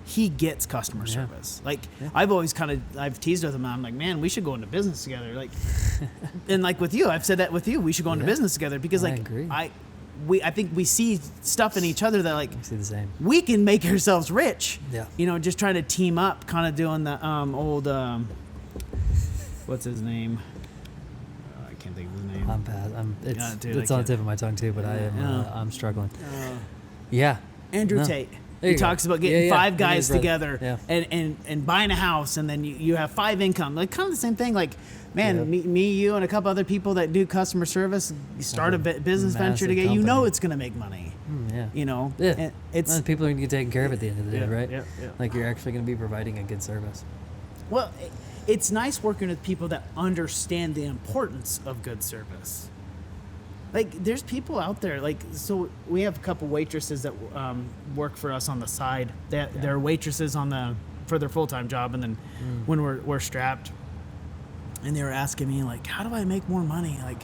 He gets customer service. Like I've teased with him. I'm like, man, we should go into business together. Like, and like with you, I've said that with you, we should go into business together because I think we see stuff in each other that like, we see the same. We can make ourselves rich. Yeah. You know, just trying to team up, kind of doing the old, what's his name? I can't think of his name. It's on the tip of my tongue too, but I'm struggling. Andrew Tate. He talks about getting 5 guys together and buying a house, and then you have 5 income. Like kind of the same thing. Like, man, me, you, and a couple other people that do customer service, you start a business venture together. Company. You know it's going to make money. You know, it's people are going to get taken care of at the end of the day, right? Yeah. Like you're actually going to be providing a good service. Well, it's nice working with people that understand the importance of good service. Like, there's people out there, like, so we have a couple waitresses that work for us on the side. They're waitresses for their full-time job, and then when we're strapped, and they were asking me, like, how do I make more money? Like,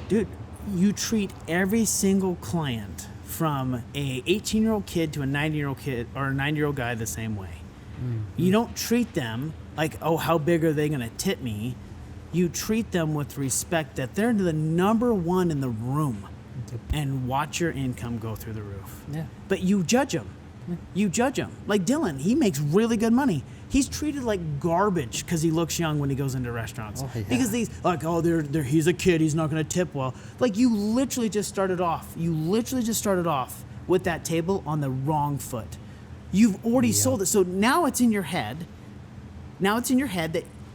dude, you treat every single client from a 18-year-old kid to a 90-year-old kid or a 90-year-old guy the same way. You don't treat them like, oh, how big are they going to tip me? You treat them with respect that they're the number one in the room and watch your income go through the roof. Yeah. But you judge them. You judge them. Like Dylan, he makes really good money. He's treated like garbage because he looks young when he goes into restaurants. Because he's like, he's a kid, he's not going to tip well. Like you literally just started off. With that table on the wrong foot. You've already sold it. So now it's in your head.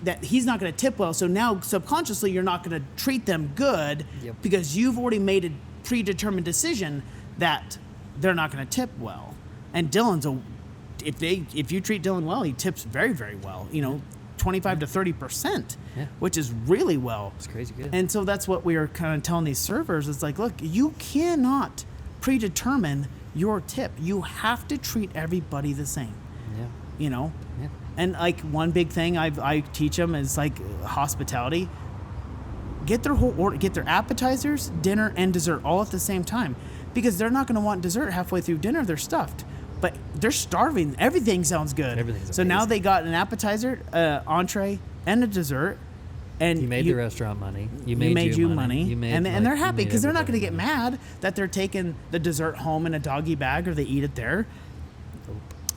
That he's not going to tip well, so now subconsciously you're not going to treat them good because you've already made a predetermined decision that they're not going to tip well. And Dylan's if you treat Dylan well, he tips very, very well. You know, 25 to 30%, which is really well. It's crazy good. And so that's what we are kind of telling these servers. It's like, look, you cannot predetermine your tip. You have to treat everybody the same. Yeah. You know. Yeah. And like one big thing I teach them is like hospitality. Get their whole order, get their appetizers, dinner, and dessert all at the same time, because they're not going to want dessert halfway through dinner. They're stuffed, but they're starving. Everything sounds good. So now they got an appetizer, entree, and a dessert. And you made the restaurant money. You made you money. And they're happy because they're not going to get mad that they're taking the dessert home in a doggy bag or they eat it there.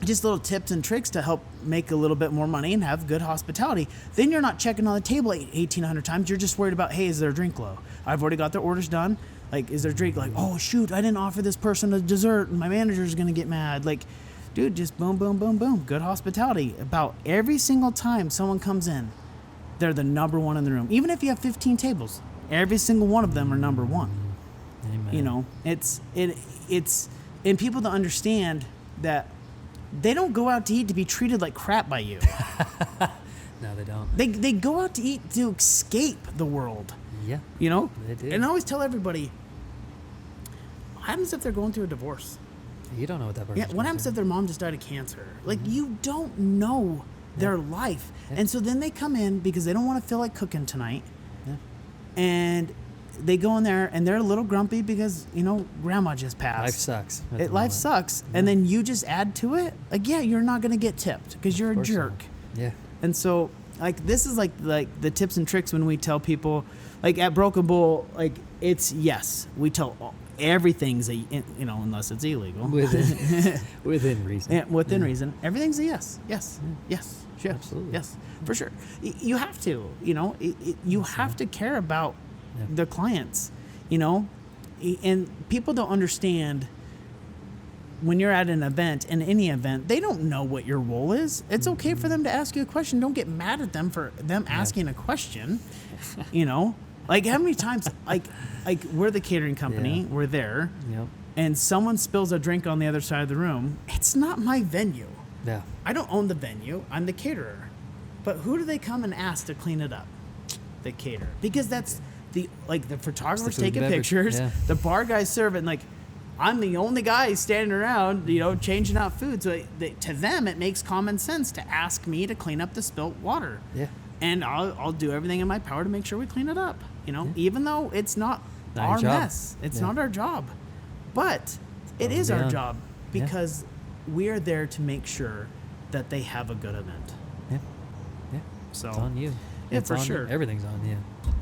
Just little tips and tricks to help make a little bit more money and have good hospitality. Then you're not checking on the table 1,800 times. You're just worried about, hey, is their drink low? I've already got their orders done. Like, is their drink like, oh, shoot, I didn't offer this person a dessert and my manager's going to get mad. Like, dude, just boom, boom, boom, boom. Good hospitality. About every single time someone comes in, they're the number one in the room. Even if you have 15 tables, every single one of them are number one. Amen. You know, it's and people to understand that they don't go out to eat to be treated like crap by you. No, they don't. They go out to eat to escape the world. Yeah. You know? They do. And I always tell everybody, what happens if they're going through a divorce? You don't know what that person's what happens if their mom just died of cancer? Like, you don't know their life. And so then they come in because they don't want to feel like cooking tonight. Yeah. And they go in there and they're a little grumpy because, you know, grandma just passed. Life sucks. Life sucks. And then you just add to it. Like, you're not going to get tipped because you're a jerk. So. Yeah. And so, like, this is like the tips and tricks when we tell people, like at Broken Bowl, like, it's we tell everything's a, you know, unless it's illegal. Within reason. Yeah, within reason. Everything's a yes. Absolutely. Yes, for sure. You have to, you know, you have to care about the clients, you know, and people don't understand when you're at an event, in any event, they don't know what your role is. It's okay for them to ask you a question. Don't get mad at them for them asking a question, you know, like how many times, like we're the catering company, we're there, and someone spills a drink on the other side of the room. It's not my venue. Yeah. I don't own the venue. I'm the caterer. But who do they come and ask to clean it up? The caterer. Because that's the photographers taking pictures, the bar guys serve it, and like I'm the only guy standing around, you know, changing out food. So to them, it makes common sense to ask me to clean up the spilt water. Yeah. And I'll do everything in my power to make sure we clean it up. You know, even though it's not our mess, it's not our job, but it is our job because we are there to make sure that they have a good event. Yeah. Yeah. So it's on you. Yeah, it's for on sure. You. Everything's on you.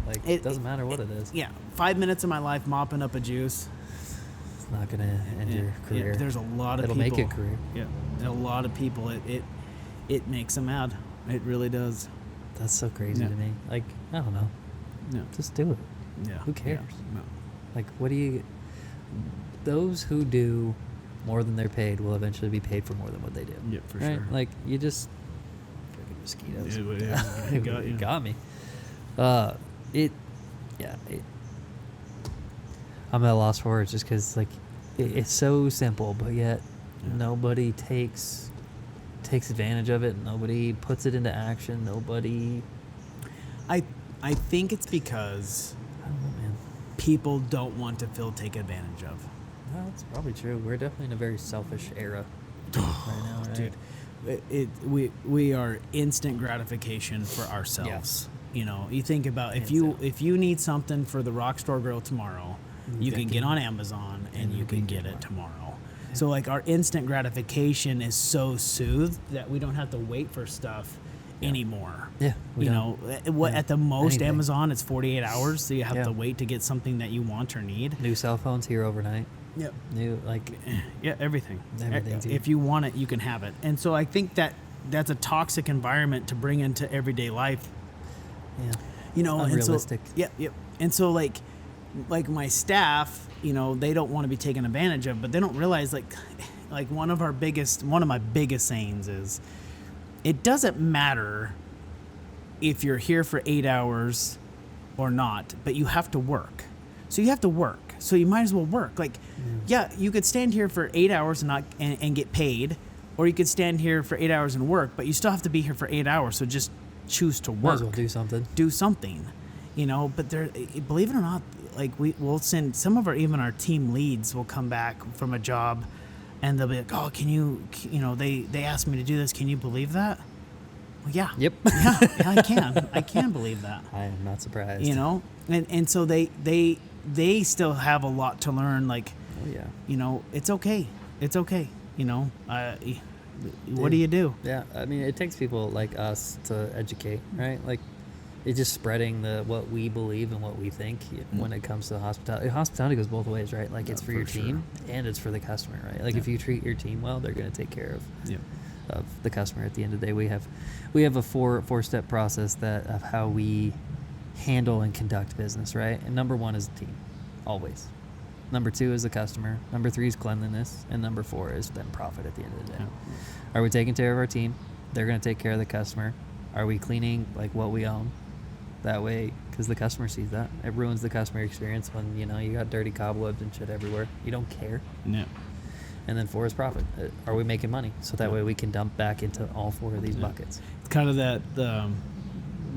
Like it doesn't matter what it is. Yeah. 5 minutes of my life mopping up a juice. It's not gonna end your career. There's a lot of people. It'll make a career. Yeah. A lot of people. It makes them mad. It really does. That's so crazy to me. Like, I don't know. Yeah. Just do it. Yeah. Who cares? Yeah. No. Like, what do you... Those who do more than they're paid will eventually be paid for more than what they do. Yeah, for sure. Like, you just... Freaking mosquitoes. It got me. I'm at a loss for words just because, like, it's so simple, but yet nobody takes advantage of it. Nobody puts it into action. Nobody... I think it's because I don't know, man. People don't want to feel taken advantage of. Well, that's probably true. We're definitely in a very selfish era right now, right? Dude, we are instant gratification for ourselves. You know, you think about if you need something for the Rockstar Grill tomorrow, you can get on Amazon and you can get it tomorrow. Yeah. So like our instant gratification is so soothed that we don't have to wait for stuff anymore. Yeah. At the most Amazon it's 48 hours, so you have to wait to get something that you want or need. New cell phones here overnight. Yep. New everything. Everything's if you want it, you can have it. And so I think that's a toxic environment to bring into everyday life. Yeah. You know, unrealistic. Yep. And so like my staff, you know, they don't want to be taken advantage of, but they don't realize like one of my biggest sayings is it doesn't matter if you're here for 8 hours or not, but you have to work. So you have to work. So you might as well work. Like, you could stand here for 8 hours and get paid, or you could stand here for 8 hours and work, but you still have to be here for 8 hours. So just choose to work. Might as well do something. You know, but believe it or not, like we'll send some of our team leads will come back from a job and they'll be like, oh, can you know, they asked me to do this. Can you believe that? Well, yeah. Yep. yeah, I can. I can believe that. I am not surprised. You know, and so they still have a lot to learn. Like, you know, it's okay. It's okay. You know, what do you do? Yeah, I mean, it takes people like us to educate, right? Like, it's just spreading what we believe and what we think when it comes to hospitality. Hospitality goes both ways, right? Like, it's for your team and it's for the customer, right? Like, if you treat your team well, they're going to take care of the customer. At the end of the day, we have a four-step process of how we handle and conduct business, right? And number 1 is the team, always. Number 2 is the customer. Number 3 is cleanliness, and number 4 is then profit at the end of the day. Are we taking care of our team? They're going to take care of the customer. Are we cleaning like what we own? That way, because the customer sees that, it ruins the customer experience when you got dirty cobwebs and shit everywhere. You don't care. No. And then 4 is profit. Are we making money? So that way we can dump back into all 4 of these buckets. It's kind of that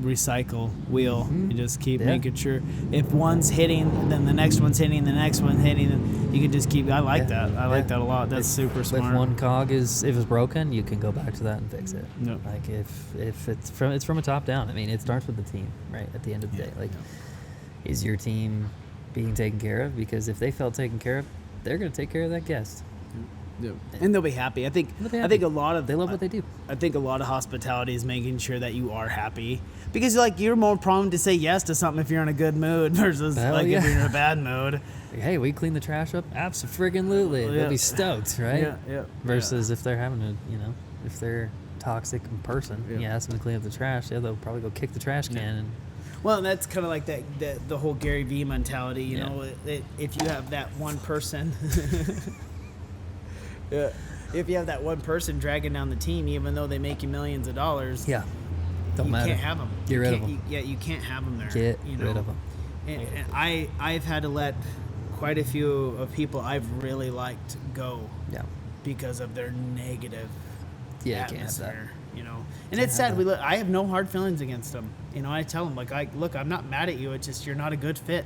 recycle wheel. You just keep making sure if one's hitting, then the next one's hitting, the next one's hitting, and you can just keep. I like that. I like that a lot. That's super smart. If one cog if it's broken, you can go back to that and fix it. No. Like if it's from a top down. I mean, it starts with the team, right? At the end of the day, is your team being taken care of? Because if they felt taken care of, they're going to take care of that guest. Yep. And they'll be happy. I think a lot of they love what they do. I think a lot of hospitality is making sure that you are happy, because you're more prone to say yes to something if you're in a good mood versus if you're in a bad mood. Hey, we clean the trash up? Abso-friggin-lutely. They'll be stoked, right? Yeah. Versus if they're having if they're toxic in person, you ask them to clean up the trash, they'll probably go kick the trash can. And Well, that's kind of like the whole Gary Vee mentality, you know. If you have that one person, if you have that one person dragging down the team, even though they make you millions of dollars, don't matter. Can't have them. Get rid of them. You can't have them there. Get rid of them. And I've had to let quite a few of people I've really liked go. Yeah. Because of their negative atmosphere. You know, and it's sad. I have no hard feelings against them. You know, I tell them look, I'm not mad at you. It's just you're not a good fit.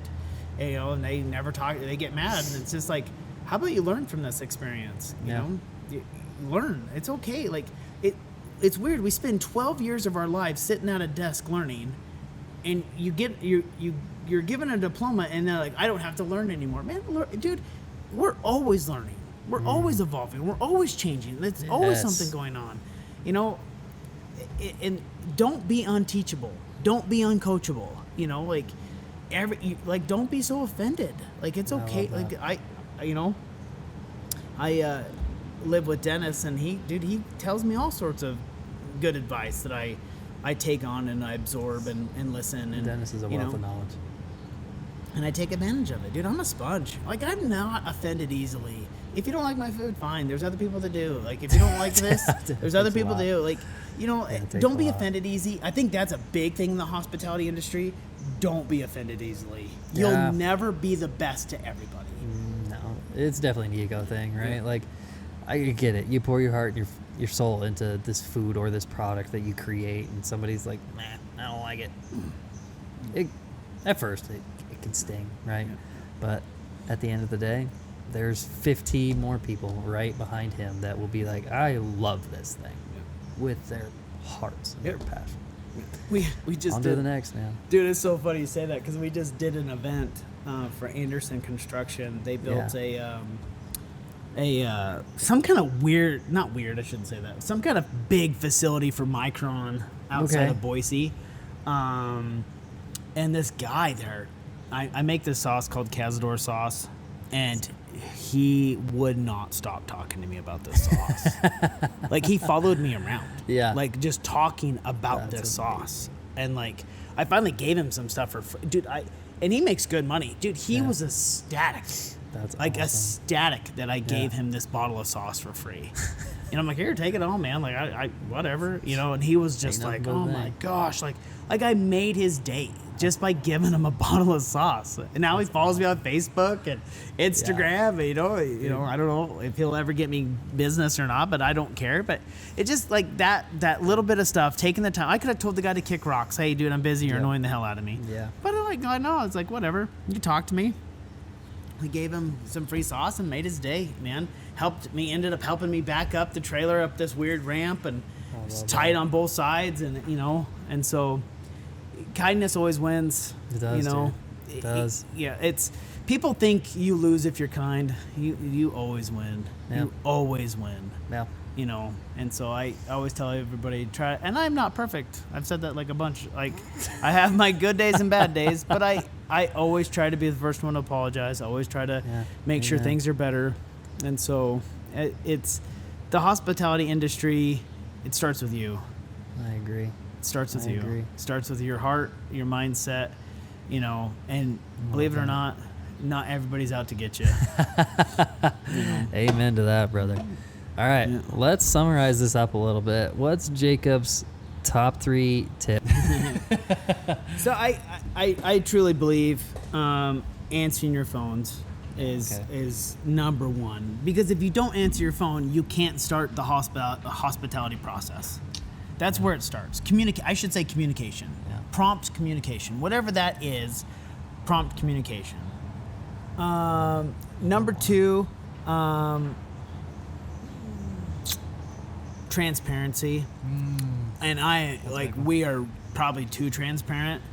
And, you know, and they never talk. They get mad, and it's just like, how about you learn from this experience? You know, you learn. It's okay. Like it's weird. We spend 12 years of our lives sitting at a desk learning, and you're given a diploma, and they're like, I don't have to learn anymore. Man, dude, we're always learning. We're always evolving. We're always changing. There's always something going on. You know, and don't be unteachable. Don't be uncoachable. You know, don't be so offended. Like, it's okay. Like, I live with Dennis, and he tells me all sorts of good advice that I take on and I absorb and listen. And Dennis is a wealth of knowledge. And I take advantage of it. Dude, I'm a sponge. Like, I'm not offended easily. If you don't like my food, fine. There's other people that do. Like, if you don't like this, there's other people that do. Like, you know, don't be offended easy. I think that's a big thing in the hospitality industry. Don't be offended easily. You'll never be the best to everybody. No, it's definitely an ego thing, right? Yeah. Like, I get it. You pour your heart and your soul into this food or this product that you create, and somebody's like, "Man, I don't like it." At first, it can sting, right? Yeah. But at the end of the day, there's 50 more people right behind him that will be like, I love this thing with their hearts and their passion. We just on to the next, man. Dude, it's so funny you say that, because we just did an event for Anderson Construction. They built some kind of weird, not weird, I shouldn't say that, some kind of big facility for Micron outside of Boise. And this guy there, I make this sauce called Cazador sauce, and he would not stop talking to me about this sauce. Like, he followed me around. Yeah. Like, just talking about this sauce. And, like, I finally gave him some stuff for free. Dude, and he makes good money. Dude, he was ecstatic. That's like awesome. Ecstatic that I gave him this bottle of sauce for free. And I'm like, here, take it all, man. Like, I whatever, you know. And he was just like, oh my gosh, like I made his day just by giving him a bottle of sauce. And now he follows me on Facebook and Instagram. Yeah. You know, I don't know if he'll ever get me business or not, but I don't care. But it's just like that little bit of stuff, taking the time. I could have told the guy to kick rocks. Hey, dude, I'm busy. You're annoying the hell out of me. Yeah. But I'm like, I know. It's like, whatever. You talk to me. We gave him some free sauce and made his day, man. Ended up helping me back up the trailer up this weird ramp, and it's tight on both sides, and and so kindness always wins. It does, you know. Dude. It does. It's people think you lose if you're kind. You always win. Yeah. You always win. Yeah. You know, and so I always tell everybody try, and I'm not perfect. I've said that like a bunch. Like, I have my good days and bad days, but I always try to be the first one to apologize. I always try to make sure things are better. And so it's the hospitality industry. It starts with you. I agree. It starts with you. It starts with your heart, your mindset, you know, and believe it or not everybody's out to get you. You know? Amen to that, brother. All right, let's summarize this up a little bit. What's Jacob's top 3 tips? So I truly believe answering your phones is number one, because if you don't answer your phone, you can't start the hospitality process. That's where it starts. I should say communication. Yeah. Prompt communication. Whatever that is, prompt communication. Number 2, transparency. And we are probably too transparent.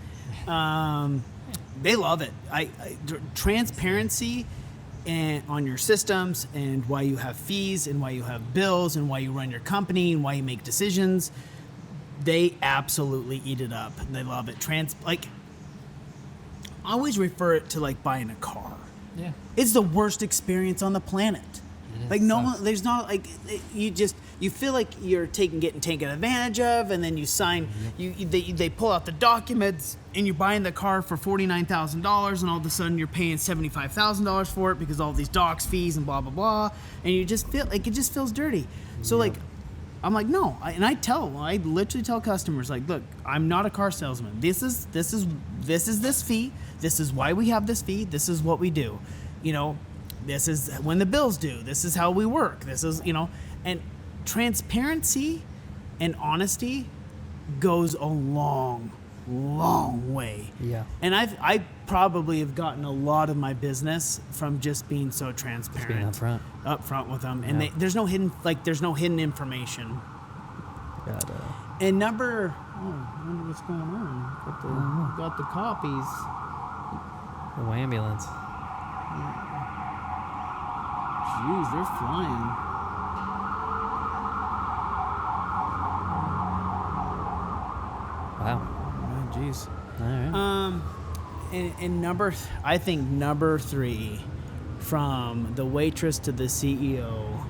They love it. Transparency on your systems, and why you have fees, and why you have bills, and why you run your company, and why you make decisions. They absolutely eat it up. They love it. I always refer it to like buying a car. Yeah. It's the worst experience on the planet. Like, no one, there's not, like, you you feel like you're getting taken advantage of, and then you sign, they pull out the documents, and you're buying the car for $49,000, and all of a sudden you're paying $75,000 for it because all these docs fees and blah blah blah, and you just feel like it just feels dirty. So like, I'm like, no, I literally tell customers, like, look, I'm not a car salesman. This is this fee. This is why we have this fee. This is what we do. This is when the bill's due. This is how we work. This is, and transparency and honesty goes a long way. Yeah. And I probably have gotten a lot of my business from just being so transparent. Just being upfront with them. And there's no hidden information. And I wonder what's going on. Got the copies. The ambulance. Jeez, they're flying. Wow. Oh, jeez. All right. And number 3, from the waitress to the CEO,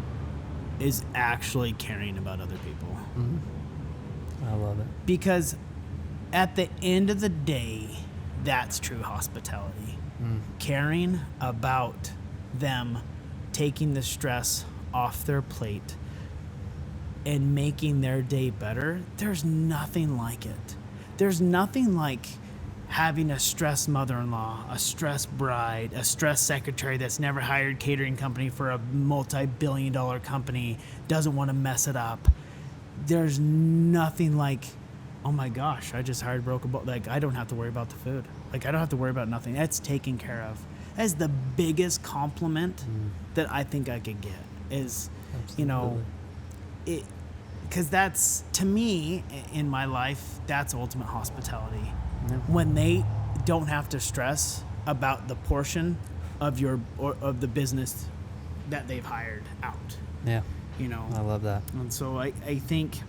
is actually caring about other people. Mm-hmm. I love it. Because at the end of the day, that's true hospitality. Caring about them, taking the stress off their plate and making their day better. There's nothing like it. There's nothing like having a stressed mother-in-law, a stressed bride, a stressed secretary that's never hired catering company for a multi-billion-dollar company, doesn't want to mess it up. There's nothing like, oh my gosh, I just hired Broken Bowl. Like, I don't have to worry about the food. Like, I don't have to worry about nothing. That's taken care of. That's the biggest compliment that I think I could get is, because that's, to me, in my life, that's ultimate hospitality. When they don't have to stress about the portion of of the business that they've hired out. Yeah. I love that. And so I think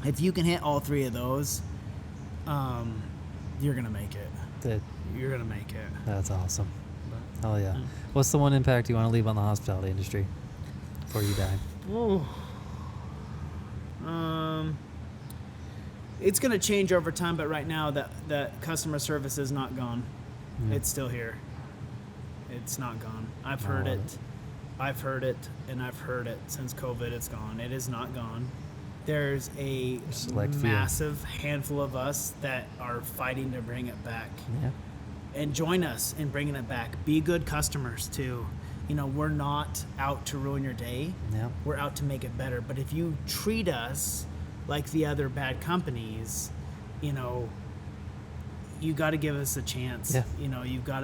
if you can hit all 3 of those, you're gonna make it. You're gonna make it. That's awesome. Hell yeah. What's the one impact you want to leave on the hospitality industry before you die? It's gonna change over time, but right now that customer service is not gone. It's still here. It's not gone. I've heard it, and I've heard it since COVID. It's gone. It is not gone. There's a massive handful of us that are fighting to bring it back. Yeah. And join us in bringing it back. Be good customers too. We're not out to ruin your day. Yeah. We're out to make it better. But if you treat us like the other bad companies, you got to give us a chance. Yeah. You got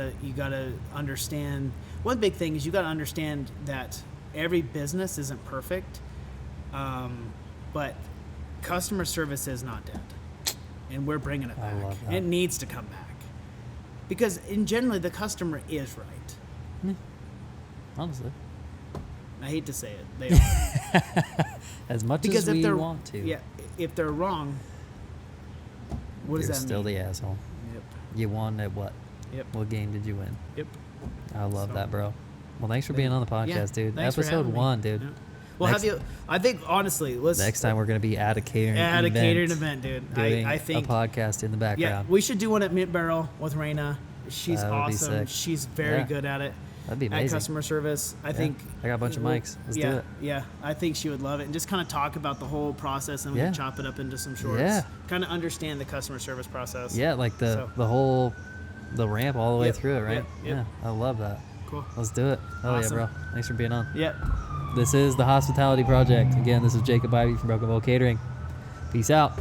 to understand. One big thing is you got to understand that every business isn't perfect, but customer service is not dead, and we're bringing it back. I love that. It needs to come back because, generally, the customer is right. Honestly, I hate to say it, they are. as much because as if we they're, want to. Yeah, if they're wrong, what does You're that still mean? the asshole. Yep. You won at what? Yep. What game did you win? Yep. I love that, bro. Well, thanks for being on the podcast, dude. Thanks for Episode having me. 1, dude. Yeah. Well, I think, honestly, next time we're going to be at a catering event. At a catering event, dude. Doing I think a podcast in the background. Yeah, we should do one at Mint Barrel with Raina. She's That would be awesome. sick. She's very good at it. That'd be At amazing. customer service. I think I got a bunch of mics. Let's do it. Yeah, I think she would love it. And just kind of talk about the whole process, and we can chop it up into some shorts. Yeah. Kind of understand the customer service process. Yeah, like the ramp all the way through it, right? Yep. Yeah, I love that. Cool. Let's do it. Hell Awesome. yeah, bro. Thanks for being on. Yep. This is the Hospitality Project. Again, this is Jacob Bybee from Broken Bowl Catering. Peace out.